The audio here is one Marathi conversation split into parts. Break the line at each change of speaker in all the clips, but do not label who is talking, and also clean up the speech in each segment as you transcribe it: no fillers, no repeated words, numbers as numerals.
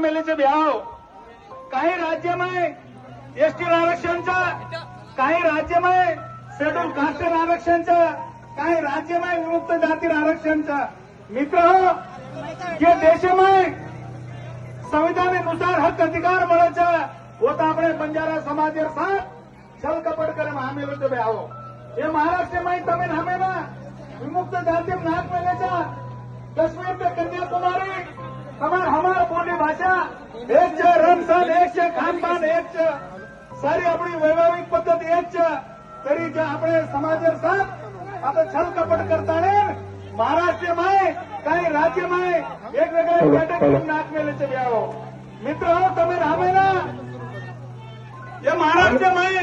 मेलेचे भ्याव काही राज्यामध्ये एसटी आरक्षणचं, काही राज्यामध्ये शेड्यूल कास्ट आरक्षणचं, काही राज्यामध्ये विमुक्त जाती आरक्षणचं. मित्र हो, जे देशामध्ये संविधानानुसार हक अधिकार મળે वो तो આપણે બંજારા સમાજ સાથ છલ કપટ કરે હામેલો છે બે આવો એ મહારાષ્ટ્રમાં તમે હામેલા વિમુક્ત જાતિ નાક મેલે છે कश्मीर से कन्याकुमारी हमार हमार बोली भाषा एक છે રમસન એક છે ખાનપાન એક છે सारी अपनी वैवाहिक पद्धत एक છે तरी जे આપણે समाज साथ आता छल कपट करता महाराष्ट्रामध्ये काही राज्यामध्ये वेगवेगळ्या कॅटेगरी नाक मेले છે બે આવો. मित्र हो, તમે હામેલા ये महाराष्ट्र में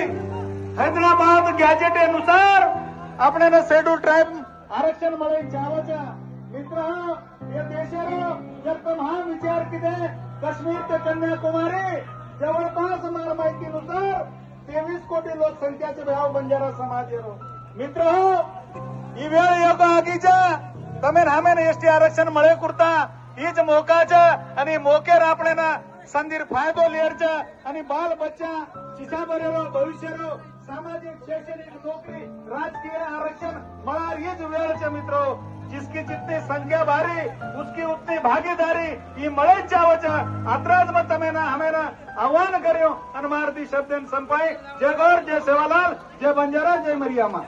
हैदराबाद गॅजेट अनुसार आपल्याला शेड्यूल ट्राईब आरक्षण મળે जावं. मित्र ये देशाला जर तुम्हा विचार किती काश्मीर ते कन्याकुमारी जवळपास मला माहितीनुसार 23 कोटी लोकसंख्याचे भाव बंजारा समाज. मित्र हो, ही वेळ योग आगीच्या તમે નામે એસટી આરક્ષણ મળે કુર્તા ઈ જ મોકા છે અને મોકેર આપણે संधीर फायदो लेरचा आणि बाल बच्चा शिक्षाबरेरो भविष्यरो सामाजिक शैक्षणिक नोकरी राजकीय आरक्षण मला हीच वेळचे मित्रो जिसकी जितनी संख्या भारी उसकी उतनी भागीदारी ही મળે जावच अतराज मत તમે ના हमें आह्वान કર્યો અને મારती शब्दन संपाई जय गौर जय सेवालाल जय बंजारा जय मरियामा.